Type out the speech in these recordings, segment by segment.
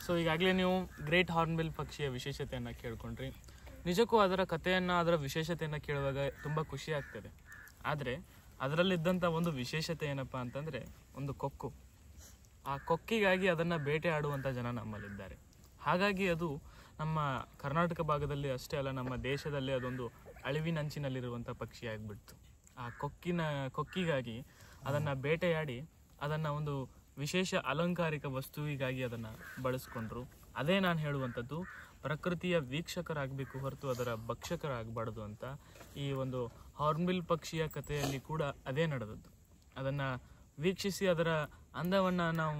So ಈಗಾಗಲೇ ನೀವು great Hornbill ಪಕ್ಷಿಯ ವಿಶೇಷತೆಯನ್ನು ಕೇಳ್ಕೊಂಡ್ರಿ. ನಿಜಕ್ಕೂ ಅದರ ಕಥೆಯನ್ನು, ಅದರ ವಿಶೇಷತೆಯನ್ನು ಕೇಳುವಾಗ ತುಂಬ ಖುಷಿ ಆಗ್ತದೆ. ಆದರೆ ಅದರಲ್ಲಿದ್ದಂಥ ಒಂದು ವಿಶೇಷತೆ ಏನಪ್ಪ ಅಂತಂದರೆ ಒಂದು ಕೊಕ್ಕು. ಆ ಕೊಕ್ಕಿಗಾಗಿ ಅದನ್ನು ಬೇಟೆ ಆಡುವಂಥ ಜನ ನಮ್ಮಲ್ಲಿದ್ದಾರೆ. ಹಾಗಾಗಿ ಅದು ನಮ್ಮ ಕರ್ನಾಟಕ ಭಾಗದಲ್ಲಿ ಅಷ್ಟೇ ಅಲ್ಲ, ನಮ್ಮ ದೇಶದಲ್ಲಿ ಅದೊಂದು ಅಳಿವಿನಂಚಿನಲ್ಲಿರುವಂಥ ಪಕ್ಷಿ ಆಗಿಬಿಡ್ತು. ಆ ಕೊಕ್ಕಿಗಾಗಿ ಅದನ್ನು ಬೇಟೆಯಾಡಿ ಅದನ್ನು ಒಂದು ವಿಶೇಷ ಅಲಂಕಾರಿಕ ವಸ್ತುವಿಗಾಗಿ ಅದನ್ನು ಬಳಸ್ಕೊಂಡ್ರು. ಅದೇ ನಾನು ಹೇಳುವಂಥದ್ದು, ಪ್ರಕೃತಿಯ ವೀಕ್ಷಕರಾಗಬೇಕು ಹೊರತು ಅದರ ಭಕ್ಷಕರಾಗಬಾರ್ದು ಅಂತ. ಈ ಒಂದು ಹಾರ್ನ್ಬಿಲ್ ಪಕ್ಷಿಯ ಕಥೆಯಲ್ಲಿ ಕೂಡ ಅದೇ ನಡೆದದ್ದು. ಅದನ್ನು ವೀಕ್ಷಿಸಿ ಅದರ ಅಂದವನ್ನು ನಾವು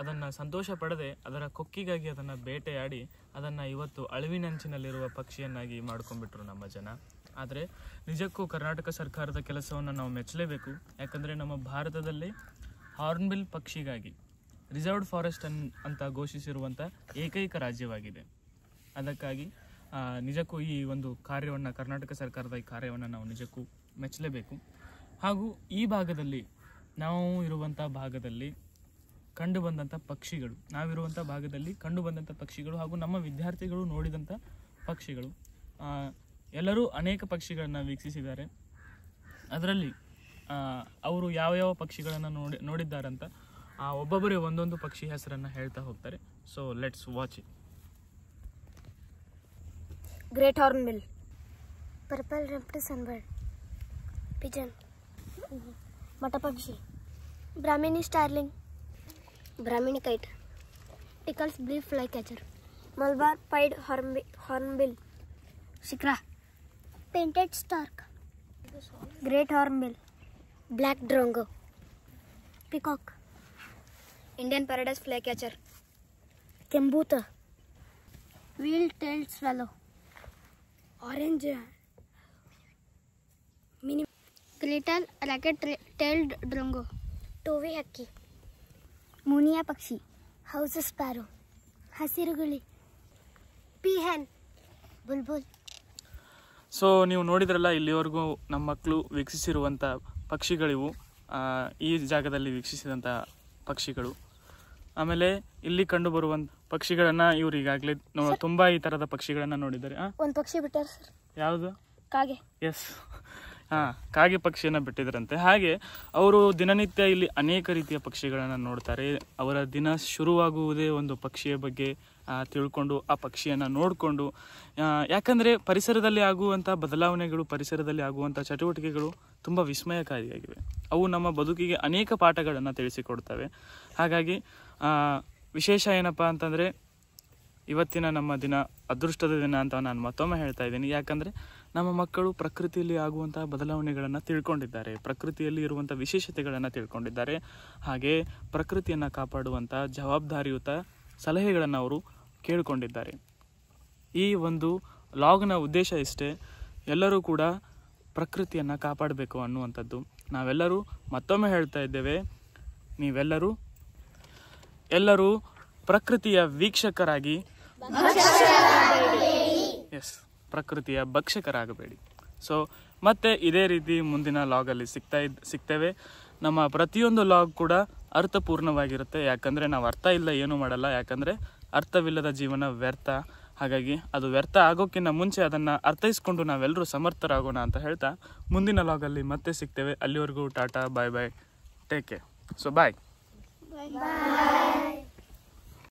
ಅದನ್ನು ಸಂತೋಷ ಪಡದೆ ಅದರ ಕೊಕ್ಕಿಗಾಗಿ ಅದನ್ನು ಬೇಟೆಯಾಡಿ ಅದನ್ನು ಇವತ್ತು ಅಳಿವಿನಂಚಿನಲ್ಲಿರುವ ಪಕ್ಷಿಯನ್ನಾಗಿ ಮಾಡ್ಕೊಂಡ್ಬಿಟ್ರು ನಮ್ಮ ಜನ. ಆದರೆ ನಿಜಕ್ಕೂ ಕರ್ನಾಟಕ ಸರ್ಕಾರದ ಕೆಲಸವನ್ನು ನಾವು ಮೆಚ್ಚಲೇಬೇಕು. ಯಾಕಂದರೆ ನಮ್ಮ ಭಾರತದಲ್ಲಿ ಹಾರ್ನ್ಬಿಲ್ ಪಕ್ಷಿಗಾಗಿ ರಿಸರ್ವ್ಡ್ ಫಾರೆಸ್ಟ್ ಅಂತ ಘೋಷಿಸಿರುವಂಥ ಏಕೈಕ ರಾಜ್ಯವಾಗಿದೆ. ಅದಕ್ಕಾಗಿ ನಿಜಕ್ಕೂ ಈ ಒಂದು ಕಾರ್ಯವನ್ನು, ಕರ್ನಾಟಕ ಸರ್ಕಾರದ ಈ ಕಾರ್ಯವನ್ನು ನಾವು ನಿಜಕ್ಕೂ ಮೆಚ್ಚಲೇಬೇಕು. ಹಾಗೂ ಈ ಭಾಗದಲ್ಲಿ, ನಾವು ಇರುವಂಥ ಭಾಗದಲ್ಲಿ ಕಂಡುಬಂದಂಥ ಪಕ್ಷಿಗಳು, ನಾವಿರುವಂಥ ಭಾಗದಲ್ಲಿ ಕಂಡುಬಂದಂಥ ಪಕ್ಷಿಗಳು ಹಾಗೂ ನಮ್ಮ ವಿದ್ಯಾರ್ಥಿಗಳು ನೋಡಿದಂಥ ಪಕ್ಷಿಗಳು, ಎಲ್ಲರೂ ಅನೇಕ ಪಕ್ಷಿಗಳನ್ನು ವೀಕ್ಷಿಸಿದ್ದಾರೆ. ಅದರಲ್ಲಿ ಅವರು ಯಾವ ಪಕ್ಷಿಗಳನ್ನು ನೋಡಿದ್ದಾರಂತ ಒಬ್ಬೊಬ್ಬರೇ ಒಂದೊಂದು ಪಕ್ಷಿ ಹೆಸರನ್ನು ಹೇಳ್ತಾ ಹೋಗ್ತಾರೆ. So let's watch it. Great hornbill, purple rumped sunbird, pigeon, ಮಟಪಕ್ಷಿ, Brahminy starling, Brahminy kite, Tickell's blue flycatcher, Malabar pied hornbill, ಶಿಕ್ರಾ, painted stork, great hornbill, black drongo, peacock, Indian paradise flycatcher, ಕೆಂಬೂತ, wire tailed swallow, orange mini, little racket tailed drongo, ಟೋವಿ ಹಕ್ಕಿ, ಮುನಿಯಾ ಪಕ್ಷಿ, house sparrow, ಹಸಿರುಗಿಳಿ, peahen, ಬುಲ್ಬುಲ್. So ನೀವು ನೋಡಿದ್ರಲ್ಲ, ಇಲ್ಲಿವರೆಗೂ ನಮ್ಮ ಮಕ್ಕಳು ವೀಕ್ಷಿಸಿರುವಂಥ ಪಕ್ಷಿಗಳಿವು, ಈ ಜಾಗದಲ್ಲಿ ವೀಕ್ಷಿಸಿದಂಥ ಪಕ್ಷಿಗಳು. ಆಮೇಲೆ ಇಲ್ಲಿ ಕಂಡು ಬರುವಂಥ ಪಕ್ಷಿಗಳನ್ನು ಇವ್ರು ಈಗಾಗಲೇ ತುಂಬ ಈ ಥರದ ಪಕ್ಷಿಗಳನ್ನು ನೋಡಿದ್ದಾರೆ. ಒಂದು ಪಕ್ಷಿ ಬಿಟ್ಟಾರೆ ಸರ್. ಯಾವುದು? ಕಾಗೆ. ಎಸ್, ಕಾಗೆ ಪಕ್ಷಿಯನ್ನು ಬಿಟ್ಟಿದ್ರಂತೆ. ಹಾಗೆ ಅವರು ದಿನನಿತ್ಯ ಇಲ್ಲಿ ಅನೇಕ ರೀತಿಯ ಪಕ್ಷಿಗಳನ್ನು ನೋಡ್ತಾರೆ. ಅವರ ದಿನ ಶುರುವಾಗುವುದೇ ಒಂದು ಪಕ್ಷಿಯ ಬಗ್ಗೆ ತಿಳ್ಕೊಂಡು, ಆ ಪಕ್ಷಿಯನ್ನು ನೋಡಿಕೊಂಡು, ಯಾಕಂದರೆ ಪರಿಸರದಲ್ಲಿ ಆಗುವಂಥ ಬದಲಾವಣೆಗಳು, ಪರಿಸರದಲ್ಲಿ ಆಗುವಂಥ ಚಟುವಟಿಕೆಗಳು ತುಂಬ ವಿಸ್ಮಯಕಾರಿಯಾಗಿವೆ. ಅವು ನಮ್ಮ ಬದುಕಿಗೆ ಅನೇಕ ಪಾಠಗಳನ್ನು ತಿಳಿಸಿಕೊಡ್ತವೆ. ಹಾಗಾಗಿ ವಿಶೇಷ ಏನಪ್ಪ ಅಂತಂದರೆ, ಇವತ್ತಿನ ನಮ್ಮ ದಿನ ಅದೃಷ್ಟದ ದಿನ ಅಂತ ನಾನು ಮತ್ತೊಮ್ಮೆ ಹೇಳ್ತಾ ಇದ್ದೀನಿ. ಯಾಕಂದರೆ ನಮ್ಮ ಮಕ್ಕಳು ಪ್ರಕೃತಿಯಲ್ಲಿ ಆಗುವಂಥ ಬದಲಾವಣೆಗಳನ್ನು ತಿಳ್ಕೊಂಡಿದ್ದಾರೆ, ಪ್ರಕೃತಿಯಲ್ಲಿ ಇರುವಂಥ ವಿಶೇಷತೆಗಳನ್ನು ತಿಳ್ಕೊಂಡಿದ್ದಾರೆ. ಹಾಗೆ ಪ್ರಕೃತಿಯನ್ನು ಕಾಪಾಡುವಂಥ ಜವಾಬ್ದಾರಿಯುತ ಸಲಹೆಗಳನ್ನು ಅವರು ಕೇಳಿಕೊಂಡಿದ್ದಾರೆ. ಈ ಒಂದು ಲಾಗ್ನ ಉದ್ದೇಶ ಇಷ್ಟೇ, ಎಲ್ಲರೂ ಕೂಡ ಪ್ರಕೃತಿಯನ್ನು ಕಾಪಾಡಬೇಕು ಅನ್ನುವಂಥದ್ದು. ನಾವೆಲ್ಲರೂ ಮತ್ತೊಮ್ಮೆ ಹೇಳ್ತಾ ಇದ್ದೇವೆ, ಎಲ್ಲರೂ ಪ್ರಕೃತಿಯ ವೀಕ್ಷಕರಾಗಿ, ಎಸ್, ಪ್ರಕೃತಿಯ ಭಕ್ಷಕರಾಗಬೇಡಿ. ಸೊ ಮತ್ತೆ ಇದೇ ರೀತಿ ಮುಂದಿನ ಲಾಗಲ್ಲಿ ಸಿಗ್ತೇವೆ. ನಮ್ಮ ಪ್ರತಿಯೊಂದು ಲಾಗ್ ಕೂಡ ಅರ್ಥಪೂರ್ಣವಾಗಿರುತ್ತೆ. ಯಾಕಂದರೆ ನಾವು ಅರ್ಥ ಇಲ್ಲ ಏನೂ ಮಾಡಲ್ಲ. ಯಾಕಂದರೆ ಅರ್ಥವಿಲ್ಲದ ಜೀವನ ವ್ಯರ್ಥ. ಹಾಗಾಗಿ ಅದು ವ್ಯರ್ಥ ಆಗೋಕ್ಕಿಂತ ಮುಂಚೆ ಅದನ್ನು ಅರ್ಥೈಸ್ಕೊಂಡು ನಾವೆಲ್ಲರೂ ಸಮರ್ಥರಾಗೋಣ ಅಂತ ಹೇಳ್ತಾ ಮುಂದಿನ ಲಾಗಲ್ಲಿ ಮತ್ತೆ ಸಿಗ್ತೇವೆ. ಅಲ್ಲಿವರೆಗೂ tata, bye bye, take care. So ಬಾಯ್.